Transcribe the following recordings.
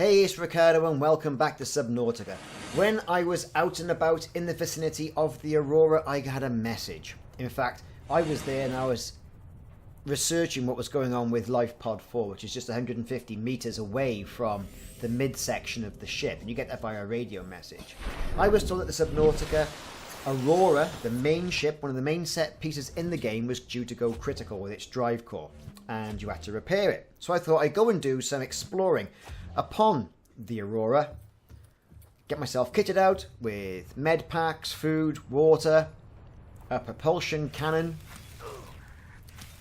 Hey, it's Ricardo and welcome back to Subnautica. When I was out and about in the vicinity of the Aurora, I had a message. In fact, I was there and I was researching what was going on with Life Pod 4, which is just 150 meters away from the midsection of the ship, and you get that via a radio message. I was told that the Subnautica Aurora, the main ship, one of the main set pieces in the game, was due to go critical with its drive core, and you had to repair it. So I thought I'd go and do some exploring upon the Aurora, get myself kitted out with med packs, food, water, a propulsion cannon,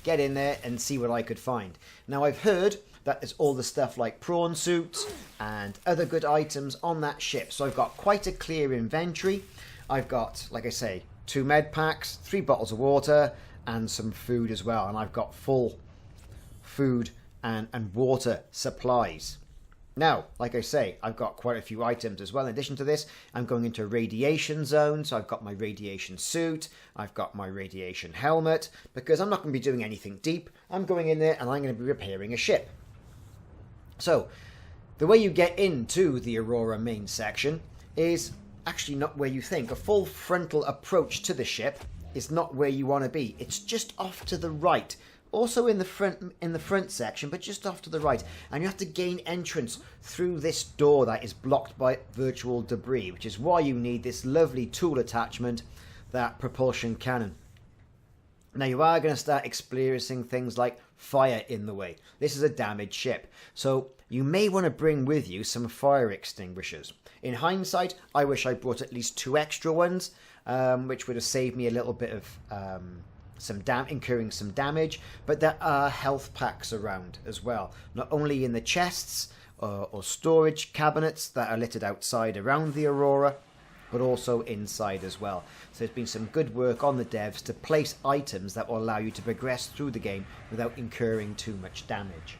get in there and see what I could find. Now I've heard that there's all the stuff like prawn suits and other good items on that ship, so I've got quite a clear inventory. I've got, like I say, 2 med packs, 3 bottles of water and some food as well, and I've got full food and water supplies. Now, like I say, I've got quite a few items as well. In addition to this, I'm going into a radiation zone, so I've got my radiation suit, I've got my radiation helmet, because I'm not going to be doing anything deep. I'm going in there and I'm going to be repairing a ship. So, the way you get into the Aurora main section is actually not where you think. A full frontal approach to the ship is not where you want to be. It's just off to the right. Also in the front section, but just off to the right, and you have to gain entrance through this door that is blocked by virtual debris, which is why you need this lovely tool attachment, that propulsion cannon. Now you are going to start experiencing things like fire in the way. This is a damaged ship, so you may want to bring with you some fire extinguishers. In hindsight, I wish I brought at least 2 extra ones, which would have saved me a little bit of incurring some damage, but there are health packs around as well, not only in the chests or storage cabinets that are littered outside around the Aurora, but also inside as well. So there's been some good work on the devs to place items that will allow you to progress through the game without incurring too much damage.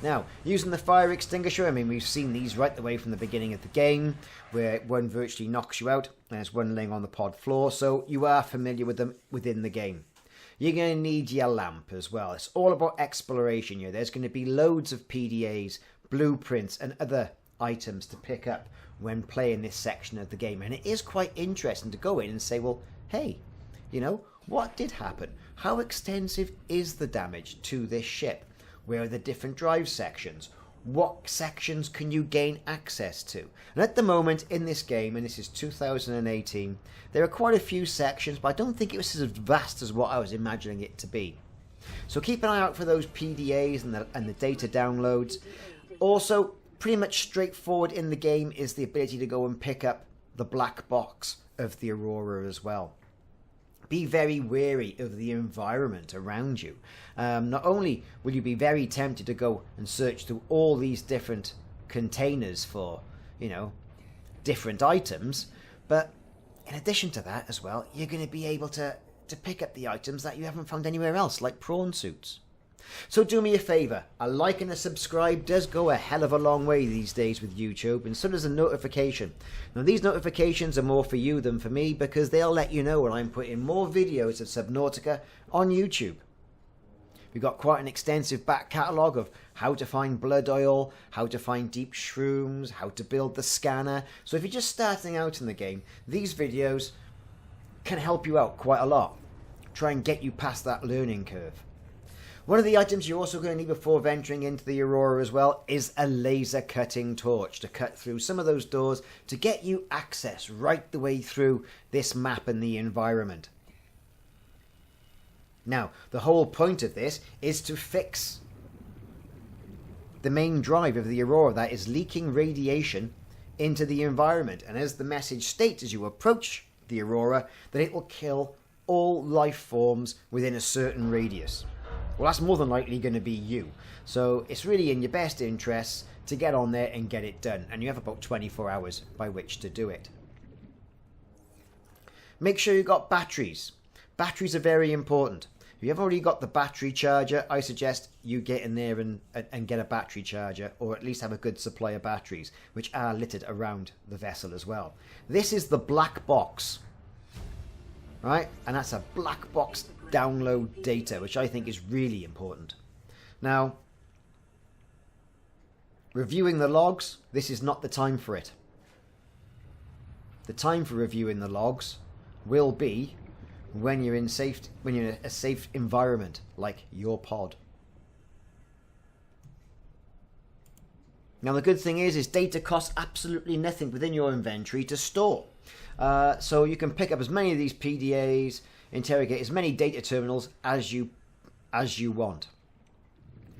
Now, using the fire extinguisher, I mean, we've seen these right the way from the beginning of the game, where one virtually knocks you out, and there's one laying on the pod floor, so you are familiar with them within the game. You're going to need your lamp as well. It's all about exploration here. There's going to be loads of PDAs, blueprints, and other items to pick up when playing this section of the game. And it is quite interesting to go in and say, well, hey, you know, what did happen? How extensive is the damage to this ship? Where are the different drive sections? What sections can you gain access to? And at the moment in this game, and this is 2018, there are quite a few sections, but I don't think it was as vast as what I was imagining it to be. So keep an eye out for those PDAs and the data downloads. Also, pretty much straightforward in the game is the ability to go and pick up the black box of the Aurora as well. Be very wary of the environment around you. Not only will you be very tempted to go and search through all these different containers for, you know, different items, but in addition to that as well, you're going to be able to pick up the items that you haven't found anywhere else, like prawn suits. So do me a favour, a like and a subscribe does go a hell of a long way these days with YouTube, and so does a notification. Now these notifications are more for you than for me, because they'll let you know when I'm putting more videos of Subnautica on YouTube. We've got quite an extensive back catalogue of how to find blood oil, how to find deep shrooms, how to build the scanner. So if you're just starting out in the game, these videos can help you out quite a lot. Try and get you past that learning curve. One of the items you're also going to need before venturing into the Aurora as well is a laser cutting torch to cut through some of those doors to get you access right the way through this map and the environment. Now, the whole point of this is to fix the main drive of the Aurora that is leaking radiation into the environment. And as the message states as you approach the Aurora, that it will kill all life forms within a certain radius. Well, that's more than likely going to be you. So it's really in your best interests to get on there and get it done. And you have about 24 hours by which to do it. Make sure you've got batteries. Batteries are very important. If you have already got the battery charger, I suggest you get in there and get a battery charger, or at least have a good supply of batteries, which are littered around the vessel as well. This is the black box, right? And that's a black box download data, which I think is really important. Now, reviewing the logs, this is not the time for it. The time for reviewing the logs will be when you're in a safe environment, like your pod. Now the good thing is data costs absolutely nothing within your inventory to store. So you can pick up as many of these PDAs, interrogate as many data terminals as you want.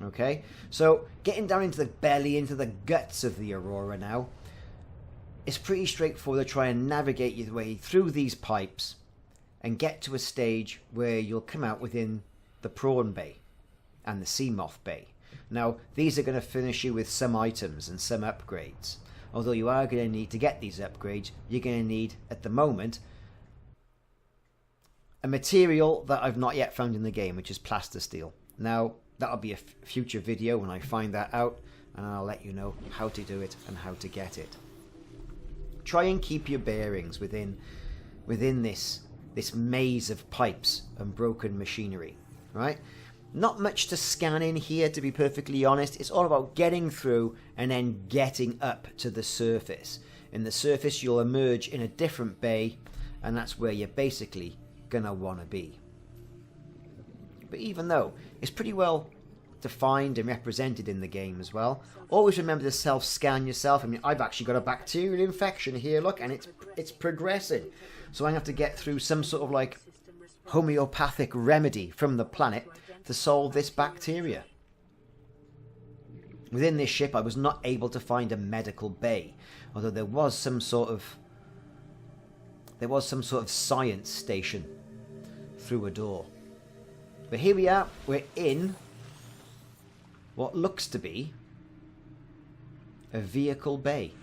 Okay, so getting down into the belly, into the guts of the Aurora now, it's pretty straightforward to try and navigate your way through these pipes and get to a stage where you'll come out within the prawn bay and the sea moth bay. Now, these are going to furnish you with some items and some upgrades. Although you are going to need to get these upgrades, you're going to need, at the moment, a material that I've not yet found in the game, which is plaster steel. Now, that'll be a future video when I find that out, and I'll let you know how to do it and how to get it. Try and keep your bearings within this maze of pipes and broken machinery, right? Not much to scan in here, to be perfectly honest. It's all about getting through and then getting up to the surface. In the surface, you'll emerge in a different bay, and that's where you're basically gonna want to be. But even though it's pretty well defined and represented in the game as well, always remember to self-scan yourself. I mean, I've actually got a bacterial infection here, look, and it's progressing. So I have to get through some sort of like homeopathic remedy from the planet to solve this bacteria. Within this ship, I was not able to find a medical bay, although there was some sort of science station through a door. But here we are, we're in what looks to be a vehicle bay.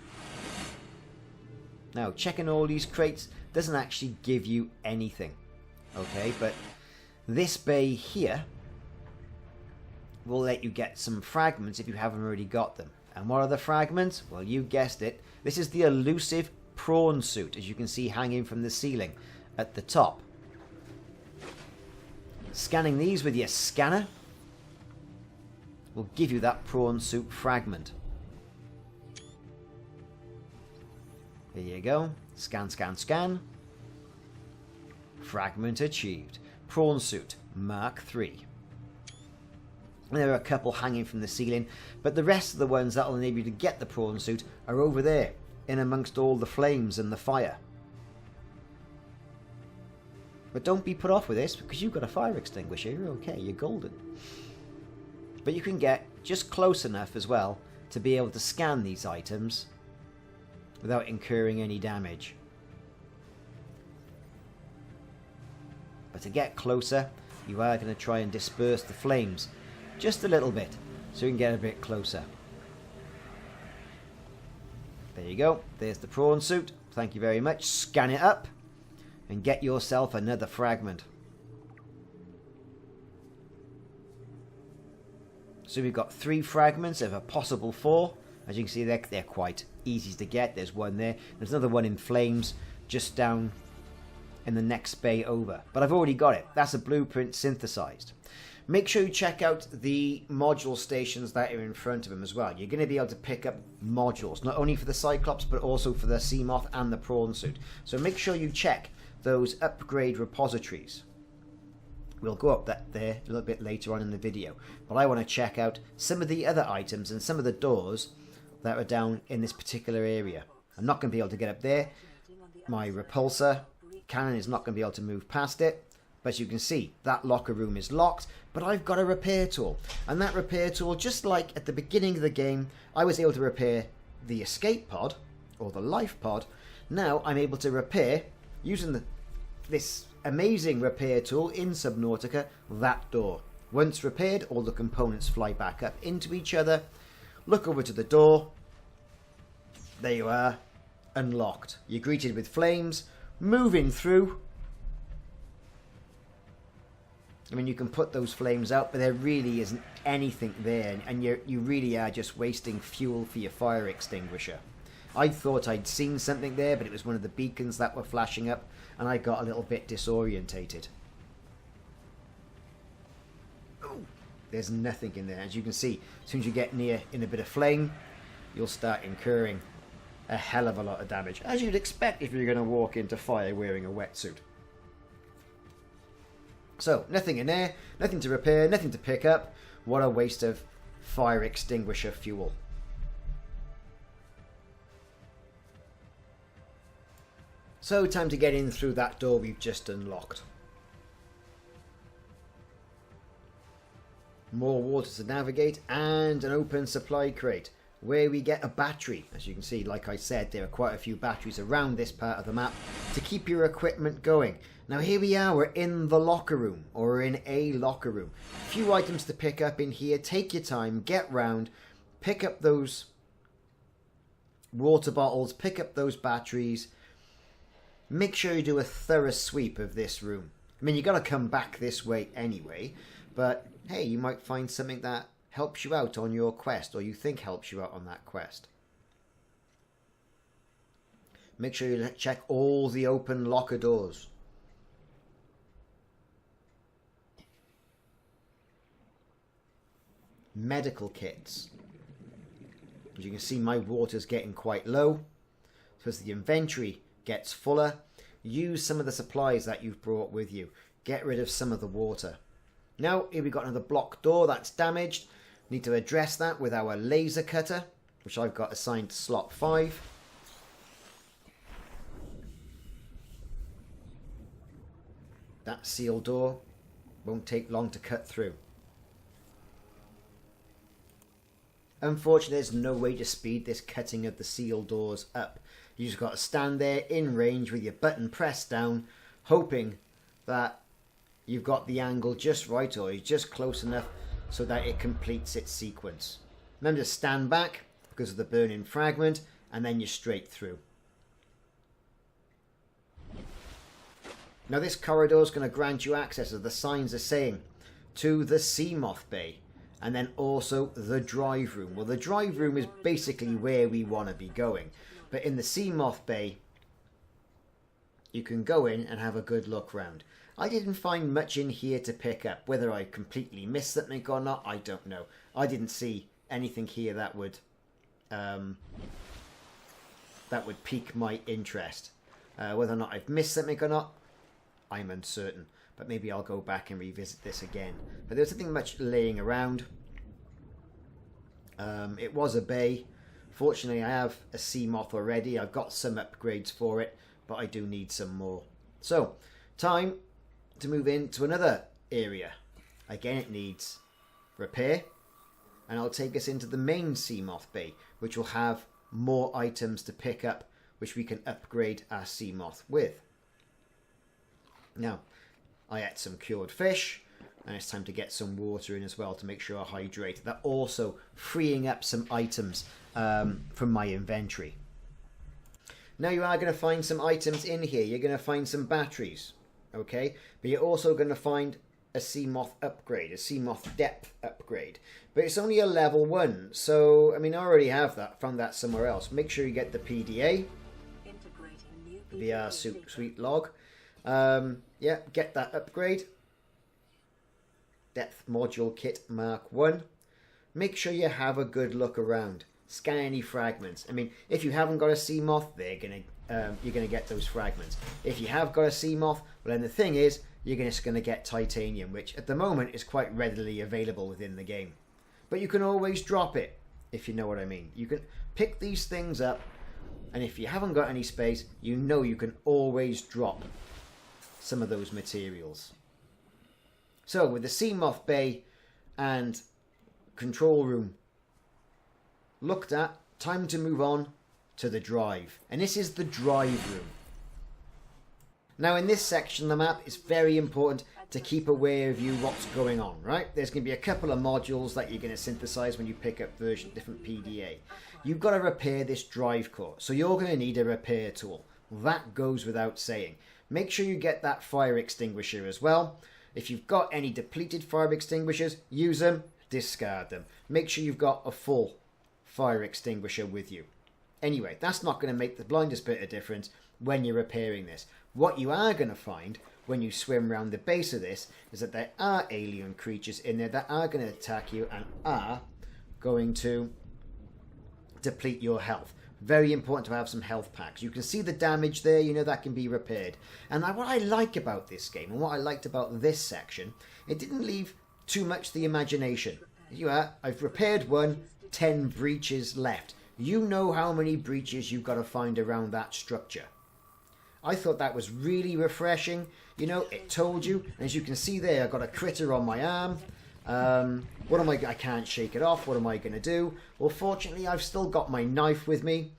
Now, checking all these crates doesn't actually give you anything, okay? But this bay here will let you get some fragments if you haven't already got them. And what are the fragments? Well, you guessed it. This is the elusive prawn suit, as you can see hanging from the ceiling at the top. Scanning these with your scanner will give you that prawn suit fragment. There you go. Scan, scan, scan. Fragment achieved. Prawn suit, Mark III. And there are a couple hanging from the ceiling, but the rest of the ones that will enable you to get the prawn suit are over there, in amongst all the flames and the fire. But don't be put off with this, because you've got a fire extinguisher. You're okay, you're golden. But you can get just close enough as well to be able to scan these items without incurring any damage. But to get closer, you are going to try and disperse the flames just a little bit, so you can get a bit closer. There you go, there's the prawn suit. Thank you very much. Scan it up and get yourself another fragment. So we've got 3 fragments of a possible 4. As you can see, they're quite easy to get. There's one there. There's another one in flames just down in the next bay over. But I've already got it. That's a blueprint synthesized. Make sure you check out the module stations that are in front of them as well. You're going to be able to pick up modules, not only for the Cyclops, but also for the Sea Moth and the Prawn Suit. So make sure you check those upgrade repositories. We'll go up there a little bit later on in the video. But I want to check out some of the other items and some of the doors that are down in this particular area. I'm not going to be able to get up there. My repulsor cannon is not going to be able to move past it. But as you can see, that locker room is locked, but I've got a repair tool. And that repair tool, just like at the beginning of the game, I was able to repair the escape pod, or the life pod. Now I'm able to repair, using this amazing repair tool in Subnautica, that door. Once repaired, all the components fly back up into each other. Look over to the door. There you are, unlocked. You're greeted with flames, moving through. I mean, you can put those flames out, but there really isn't anything there, and you really are just wasting fuel for your fire extinguisher. I thought I'd seen something there, but it was one of the beacons that were flashing up, and I got a little bit disorientated. Oh, there's nothing in there. As you can see, as soon as you get near in a bit of flame, you'll start incurring a hell of a lot of damage, as you'd expect if you're going to walk into fire wearing a wetsuit. So, nothing in there, nothing to repair, nothing to pick up. What a waste of fire extinguisher fuel. So, time to get in through that door we've just unlocked. More water to navigate and an open supply crate where we get a battery. As you can see, like I said, there are quite a few batteries around this part of the map to keep your equipment going. Now here we are, we're in the locker room, or in a locker room. A few items to pick up in here. Take your time, get round, pick up those water bottles, pick up those batteries. Make sure you do a thorough sweep of this room. I mean, you've got to come back this way anyway, but hey, you might find something that helps you out on your quest, or you think helps you out on that quest. Make sure you check all the open locker doors. Medical kits. As you can see, my water's getting quite low. So as the inventory gets fuller, use some of the supplies that you've brought with you. Get rid of some of the water. Now, here we've got another block door that's damaged. Need to address that with our laser cutter, which I've got assigned to slot 5. That sealed door won't take long to cut through. Unfortunately, there's no way to speed this cutting of the sealed doors up. You just got to stand there in range with your button pressed down, hoping that you've got the angle just right, or you're just close enough so that it completes its sequence. Then just stand back because of the burning fragment, and then you're straight through. Now this corridor is going to grant you access, as the signs are saying, to the Seamoth Bay, and then also the drive room. Well, the drive room is basically where we want to be going, but in the Seamoth Bay you can go in and have a good look round. I didn't find much in here to pick up. Whether I completely missed something or not, I don't know. I didn't see anything here that would pique my interest. Whether or not I've missed something or not, I'm uncertain. But maybe I'll go back and revisit this again. But there's nothing much laying around. It was a bay. Fortunately, I have a Seamoth already. I've got some upgrades for it, but I do need some more. So, time to move into another area. Again, it needs repair, and I'll take us into the main Seamoth Bay, which will have more items to pick up, which we can upgrade our Seamoth with. Now, I ate some cured fish, and it's time to get some water in as well to make sure I hydrate. That also freeing up some items from my inventory. Now you are going to find some items in here. You're going to find some batteries. Okay, but you're also going to find a Seamoth upgrade, a Seamoth depth upgrade. But it's only a level 1, so, I mean, I already have that, found that somewhere else. Make sure you get the PDA, VR Suite log. Yeah, get that upgrade. Depth Module Kit Mark 1. Make sure you have a good look around. Scan any fragments. I mean, if you haven't got a Seamoth, you're going to get those fragments. If you have got a Seamoth, well, then the thing is, you're just going to get titanium, which at the moment is quite readily available within the game. But you can always drop it, if you know what I mean. You can pick these things up, and if you haven't got any space, you know you can always drop some of those materials. So, with the Seamoth Bay and control room looked at, time to move on to the drive. And this is the drive room. Now in this section of the map, it's very important to keep aware of you what's going on, right? There's going to be a couple of modules that you're going to synthesize when you pick up different PDA. You've got to repair this drive core, so you're going to need a repair tool. That goes without saying. Make sure you get that fire extinguisher as well. If you've got any depleted fire extinguishers, use them, discard them. Make sure you've got a full fire extinguisher with you. Anyway, that's not going to make the blindest bit of difference when you're repairing this. What you are going to find when you swim around the base of this is that there are alien creatures in there that are going to attack you and are going to deplete your health. Very important to have some health packs. You can see the damage there, you know that can be repaired. And what I like about this game, and what I liked about this section, it didn't leave too much to the imagination. I've repaired one, 10 breaches left. You know how many breaches you've got to find around that structure. I thought that was really refreshing. You know, it told you. And as you can see there, I've got a critter on my arm. I can't shake it off. What am I going to do? Well, fortunately, I've still got my knife with me.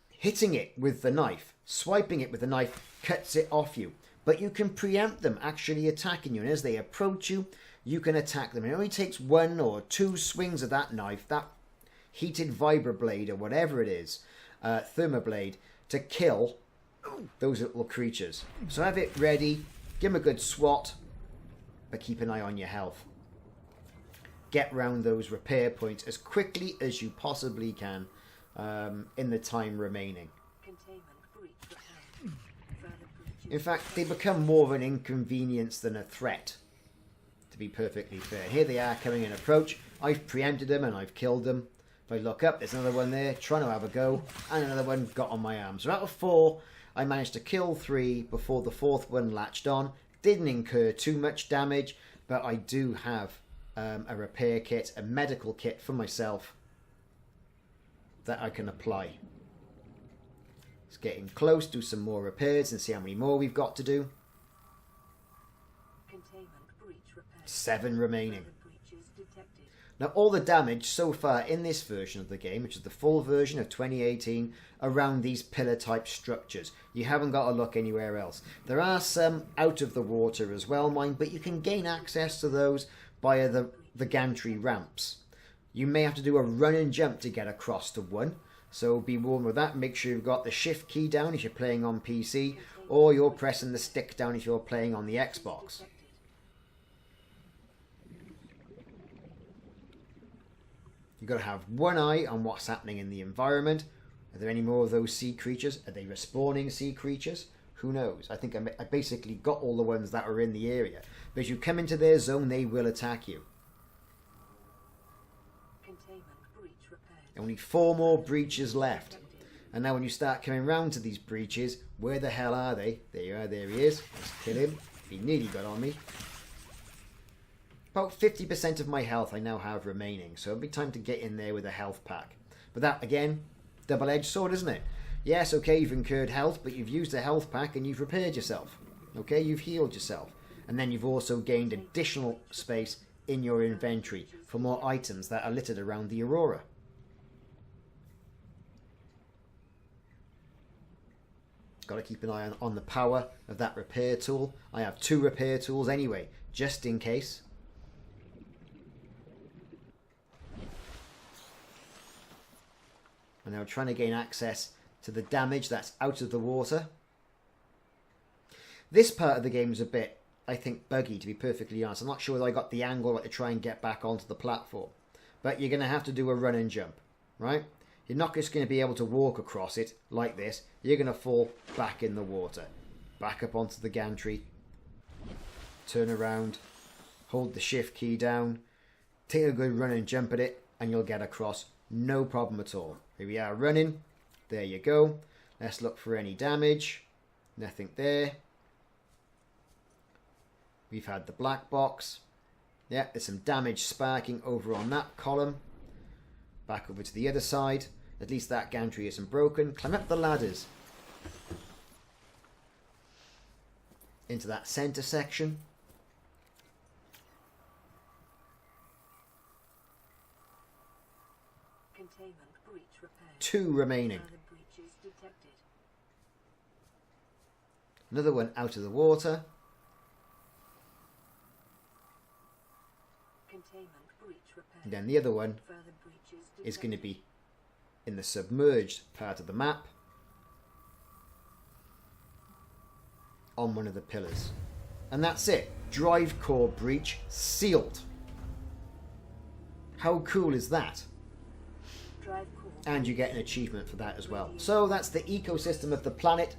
Hitting it with the knife, swiping it with the knife, cuts it off you. But you can preempt them actually attacking you. And as they approach you, you can attack them. It only takes 1 or 2 swings of that knife, that heated vibroblade or whatever it is, thermoblade, to kill those little creatures. So have it ready, give them a good swat, but keep an eye on your health. Get round those repair points as quickly as you possibly can in the time remaining. In fact, they become more of an inconvenience than a threat, to be perfectly fair. Here they are coming in approach. I've preempted them and I've killed them. If I look up, there's another one there trying to have a go, and another one got on my arm. So out of 4, I managed to kill 3 before the 4th one latched on. Didn't incur too much damage, but I do have a repair kit, a medical kit for myself that I can apply. It's getting close, do some more repairs and see how many more we've got to do. 7 remaining. Now all the damage so far in this version of the game, which is the full version of 2018, around these pillar type structures. You haven't got to look anywhere else. There are some out of the water as well, mind, but you can gain access to those via the gantry ramps. You may have to do a run and jump to get across to one, so be warned with that. Make sure you've got the shift key down if you're playing on PC, or you're pressing the stick down if you're playing on the Xbox. You've got to have one eye on what's happening in the environment. Are there any more of those sea creatures? Are they respawning sea creatures? Who knows? I think I basically got all the ones that are in the area. But as you come into their zone, they will attack you. Only 4 more breaches left. And now when you start coming round to these breaches, where the hell are they? There you are, there he is. Let's kill him. He nearly got on me. About 50% of my health I now have remaining, so it'll be time to get in there with a health pack. But that, again, double-edged sword, isn't it? Yes, okay, you've incurred health, but you've used a health pack and you've repaired yourself. Okay, you've healed yourself. And then you've also gained additional space in your inventory for more items that are littered around the Aurora. Got to keep an eye on the power of that repair tool. I have 2 repair tools anyway, just in case. I'm now trying to gain access to the damage that's out of the water. This part of the game is a bit, I think, buggy, to be perfectly honest. I'm not sure whether I got the angle to try and get back onto the platform. But you're going to have to do a run and jump, right? You're not just going to be able to walk across it like this. You're going to fall back in the water. Back up onto the gantry. Turn around. Hold the shift key down. Take a good run and jump at it. And you'll get across. No problem at all. Here we are running. There you go. Let's look for any damage. Nothing there. We've had the black box. Yeah, there's some damage sparking over on that column. Back over to the other side. At least that gantry isn't broken. Climb up the ladders. Into that centre section. Containment breach repaired. 2 remaining. Another one out of the water. Containment breach repaired. And then the other one is going to be in the submerged part of the map on one of the pillars. And that's it. Drive core breach sealed. How cool is that? And you get an achievement for that as well. So that's the ecosystem of the planet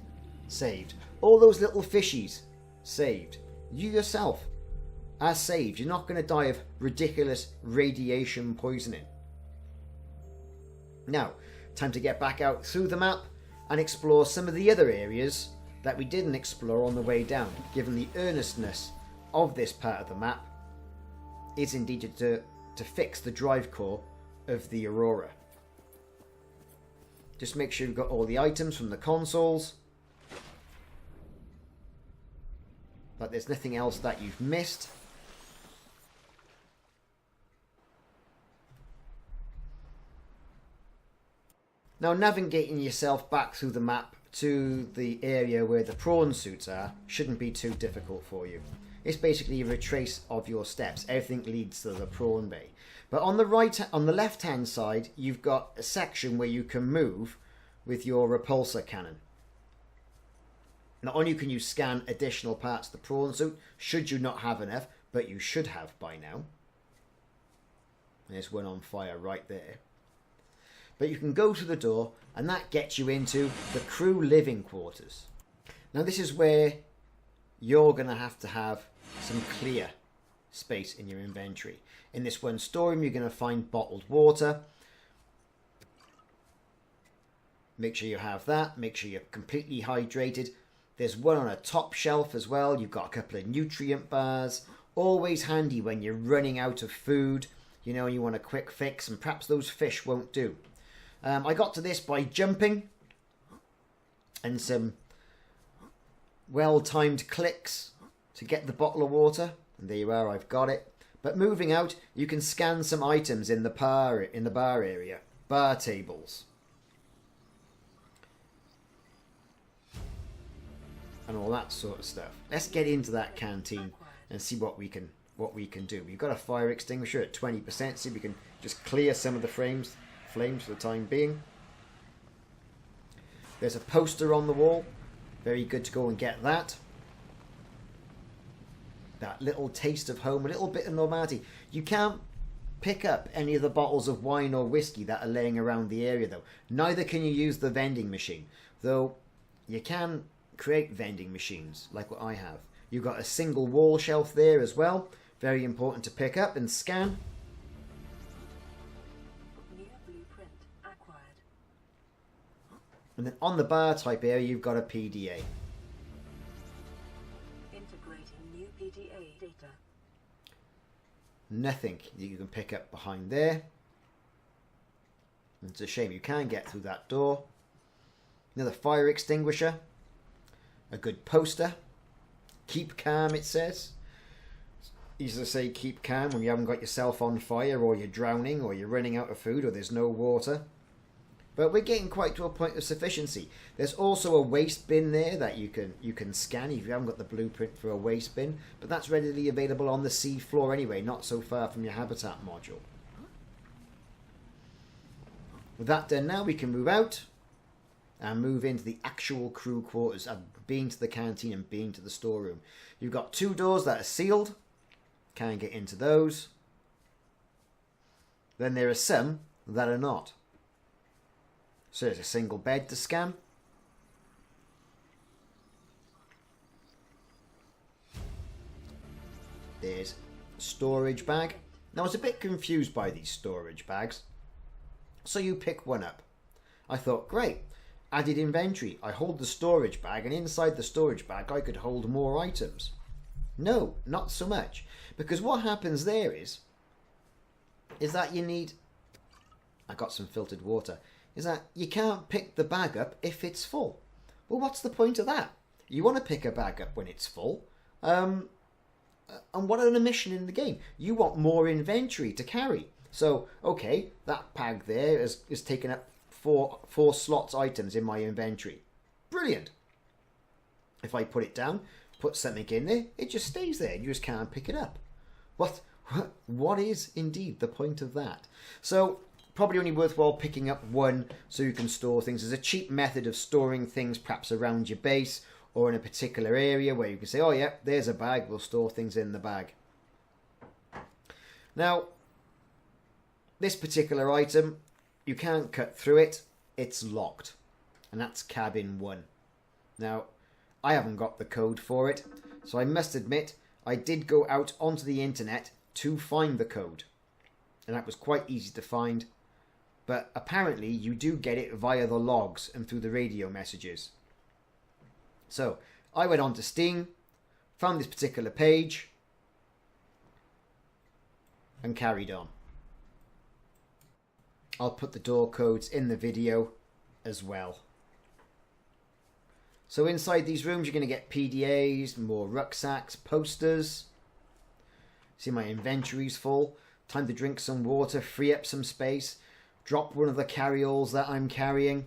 saved. All those little fishies saved. You yourself are saved. You're not going to die of ridiculous radiation poisoning. Now, time to get back out through the map and explore some of the other areas that we didn't explore on the way down, given the earnestness of this part of the map is indeed to fix the drive core of the Aurora. Just make sure you've got all the items from the consoles, but there's nothing else that you've missed. Now, navigating yourself back through the map to the area where the prawn suits are shouldn't be too difficult for you. It's basically a retrace of your steps. Everything leads to the prawn bay. But on the left-hand side, you've got a section where you can move with your repulsor cannon. Not only can you scan additional parts of the prawn suit, should you not have enough, but you should have by now. There's one on fire right there. But you can go through the door, and that gets you into the crew living quarters. Now this is where you're going to have some clear space in your inventory. In this one storeroom, you're going to find bottled water. Make sure you have that. Make sure you're completely hydrated. There's one on a top shelf as well. You've got a couple of nutrient bars. Always handy when you're running out of food, you know, and you want a quick fix, and perhaps those fish won't do. I got to this by jumping and some well-timed clicks to get the bottle of water. And there you are, I've got it. But moving out, you can scan some items in the bar area, bar tables, and all that sort of stuff. Let's get into that canteen and see what we can do. We've got a fire extinguisher at 20%, see if we can just clear some of the flames for the time being. There's a poster on the wall. Very good to go and get that. That little taste of home, a little bit of normality. You can't pick up any of the bottles of wine or whiskey that are laying around the area though. Neither can you use the vending machine, though you can create vending machines like what I have. You've got a single wall shelf there as well. Very important to pick up and scan. New blueprint acquired. And then on the bar type area, you've got a PDA. Integrating new PDA data. Nothing that you can pick up behind there. It's a shame you can't get through that door. Another fire extinguisher. A good poster. Keep calm, it says. Easy to say keep calm when you haven't got yourself on fire, or you're drowning, or you're running out of food, or there's no water. But we're getting quite to a point of sufficiency. There's also a waste bin there that you can scan if you haven't got the blueprint for a waste bin. But that's readily available on the sea floor anyway, not so far from your habitat module. With that done now, we can move out and move into the actual crew quarters. I've been to the canteen and been to the storeroom. You've got two doors that are sealed. Can't get into those. Then there are some that are not. So there's a single bed to scan. There's a storage bag. Now I was a bit confused by these storage bags. So you pick one up. I thought, great. Added inventory. I hold the storage bag, and inside the storage bag I could hold more items. No, not so much. Because what happens there is that you need... I got some filtered water. Is that you can't pick the bag up if it's full. Well, what's the point of that? You want to pick a bag up when it's full. And what an omission in the game. You want more inventory to carry. So, okay, that bag there is taking up four slots items in my inventory. Brilliant. If I put it down, put something in there, it just stays there. You just can't pick it up. What is indeed the point of that? So probably only worthwhile picking up one so you can store things. There's a cheap method of storing things perhaps around your base or in a particular area where you can say, oh yeah, there's a bag, we'll store things in the bag. Now, this particular item, you can't cut through it, it's locked. And that's cabin 1. Now, I haven't got the code for it, so I must admit I did go out onto the internet to find the code. And that was quite easy to find. But apparently you do get it via the logs and through the radio messages. So I went on to Steam, found this particular page, and carried on. I'll put the door codes in the video as well. So inside these rooms you're going to get PDAs, more rucksacks, posters. See, my inventory's full. Time to drink some water, free up some space, drop one of the carry-alls that I'm carrying.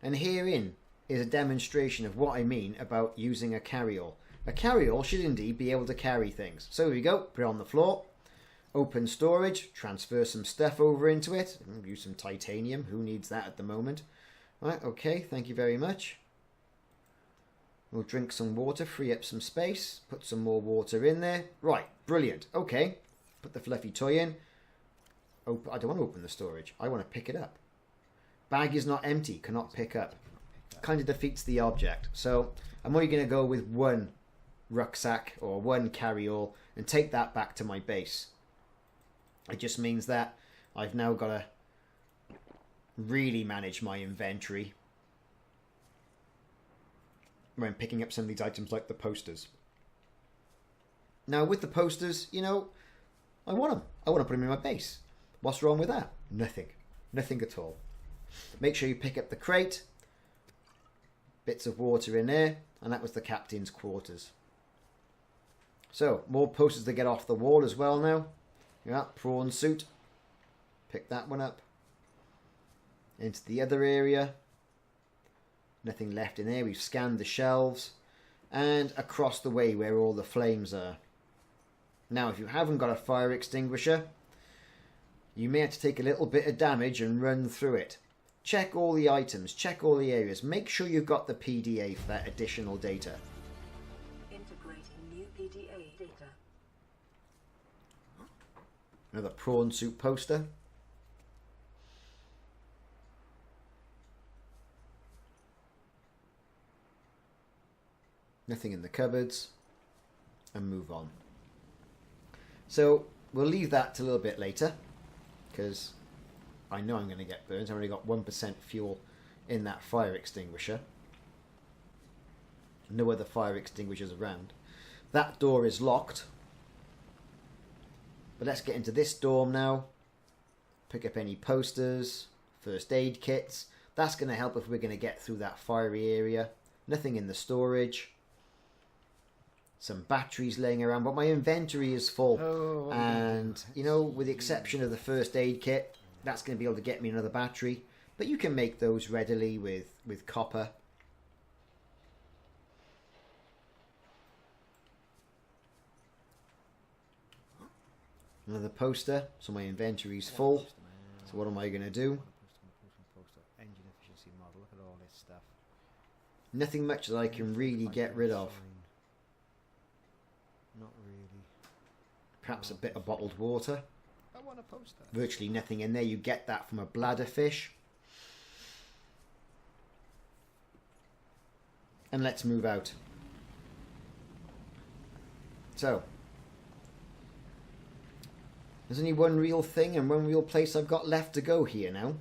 And herein is a demonstration of what I mean about using a carry-all. A carry-all should indeed be able to carry things. So here we go, put it on the floor, open storage, transfer some stuff over into it, use some titanium, who needs that at the moment? Right, okay, thank you very much. We'll drink some water, free up some space, put some more water in there. Right, brilliant, okay. Put the fluffy toy in. I don't want to open the storage, I want to pick it up. Bag is not empty, cannot pick up. Kind of defeats the object. So I'm only going to go with one rucksack or one carry-all and take that back to my base. It just means that I've now got to really manage my inventory when picking up some of these items like the posters. Now with the posters, you know, I want them. I want to put them in my base. What's wrong with that? Nothing. Nothing at all. Make sure you pick up the crate. Bits of water in there. And that was the captain's quarters. So, more posters to get off the wall as well now. Yeah, prawn suit. Pick that one up. Into the other area. Nothing left in there. We've scanned the shelves. And across the way where all the flames are. Now, if you haven't got a fire extinguisher, you may have to take a little bit of damage and run through it. Check all the items, check all the areas. Make sure you've got the PDA for that additional data. Integrating new PDA data. Another prawn suit poster. Nothing in the cupboards. And move on. So we'll leave that till a little bit later, because I know I'm going to get burned. I've only got 1% fuel in that fire extinguisher. No other fire extinguishers around. That door is locked. But let's get into this dorm now. Pick up any posters, first aid kits. That's going to help if we're going to get through that fiery area. Nothing in the storage. Some batteries laying around, but my inventory is full. And, you know, with the exception of the first aid kit, that's going to be able to get me another battery. But you can make those readily with copper. Another poster, so my inventory's full. So what am I going to do? Engine efficiency model, look at all this stuff. Nothing much that I can really get rid of. Not really. Perhaps a bit of bottled water. I want a poster. Virtually nothing in there. You get that from a bladder fish. And let's move out. So, there's only one real thing and one real place I've got left to go here now.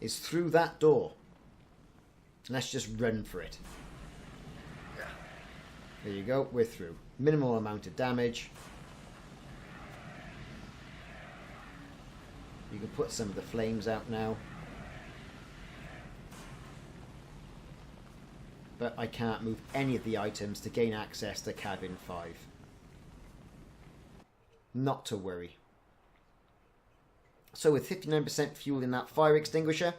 Is through that door. Let's just run for it. There you go, we're through. Minimal amount of damage. You can put some of the flames out now. But I can't move any of the items to gain access to cabin 5. Not to worry. So with 59% fuel in that fire extinguisher,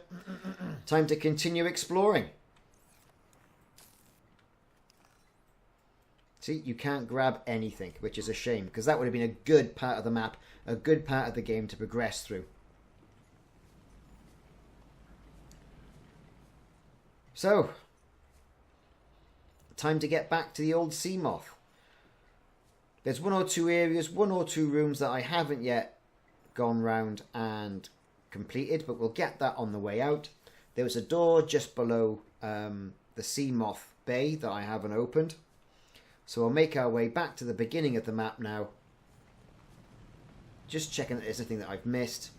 time to continue exploring. See, you can't grab anything, which is a shame, because that would have been a good part of the map, a good part of the game to progress through. So, time to get back to the old sea moth. There's one or two areas, one or two rooms that I haven't yet gone round and completed, but we'll get that on the way out. There was a door just below the sea moth bay that I haven't opened. So we'll make our way back to the beginning of the map now. Just checking that there's anything that I've missed.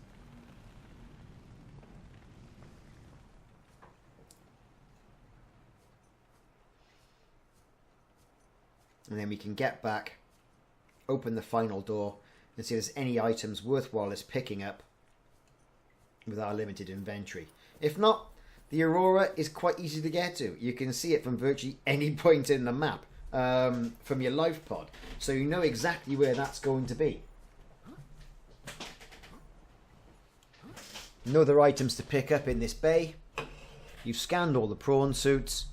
And then we can get back, open the final door, and see if there's any items worthwhile as picking up with our limited inventory. If not, the Aurora is quite easy to get to. You can see it from virtually any point in the map from your life pod. So you know exactly where that's going to be. No other items to pick up in this bay. You've scanned all the prawn suits.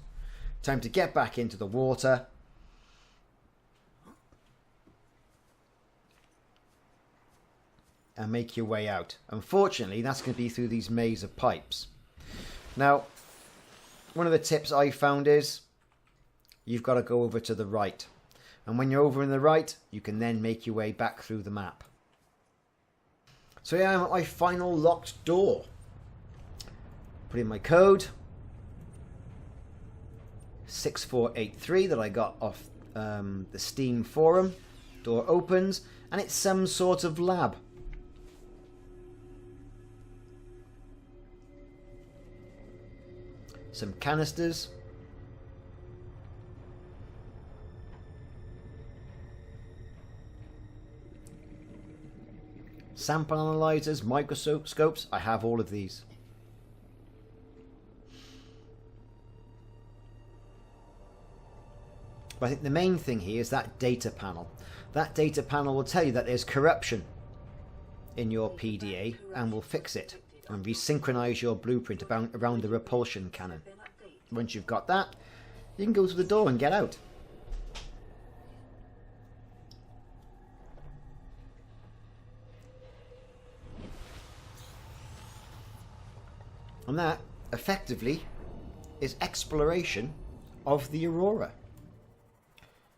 Time to get back into the water. And make your way out. Unfortunately, that's going to be through these maze of pipes. Now, one of the tips I found is you've got to go over to the right. And when you're over in the right, you can then make your way back through the map. So here I am at my final locked door. Put in my code. 6483 that I got off the Steam forum. Door opens and it's some sort of lab. Some canisters. Sample analyzers, microscopes. I have all of these. But I think the main thing here is that data panel. That data panel will tell you that there's corruption in your PDA and will fix it and resynchronize your blueprint around the repulsion cannon. Once you've got that, you can go through the door and get out. And that, effectively, is exploration of the Aurora.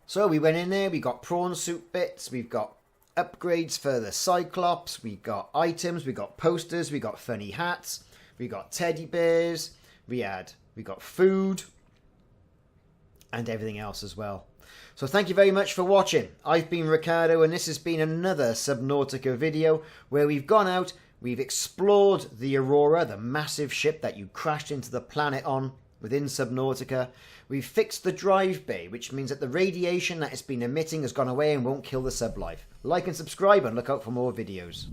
So we went in there, we got prawn suit bits, we've got upgrades for the Cyclops, we got items, we got posters, we got funny hats, we got teddy bears, we got food, and everything else as well. So thank you very much for watching. I've been Ricardo, and this has been another Subnautica video where we've gone out, we've explored the Aurora, the massive ship that you crashed into the planet on within Subnautica. We've fixed the drive bay, which means that the radiation that it's been emitting has gone away and won't kill the sublife. Like and subscribe and look out for more videos.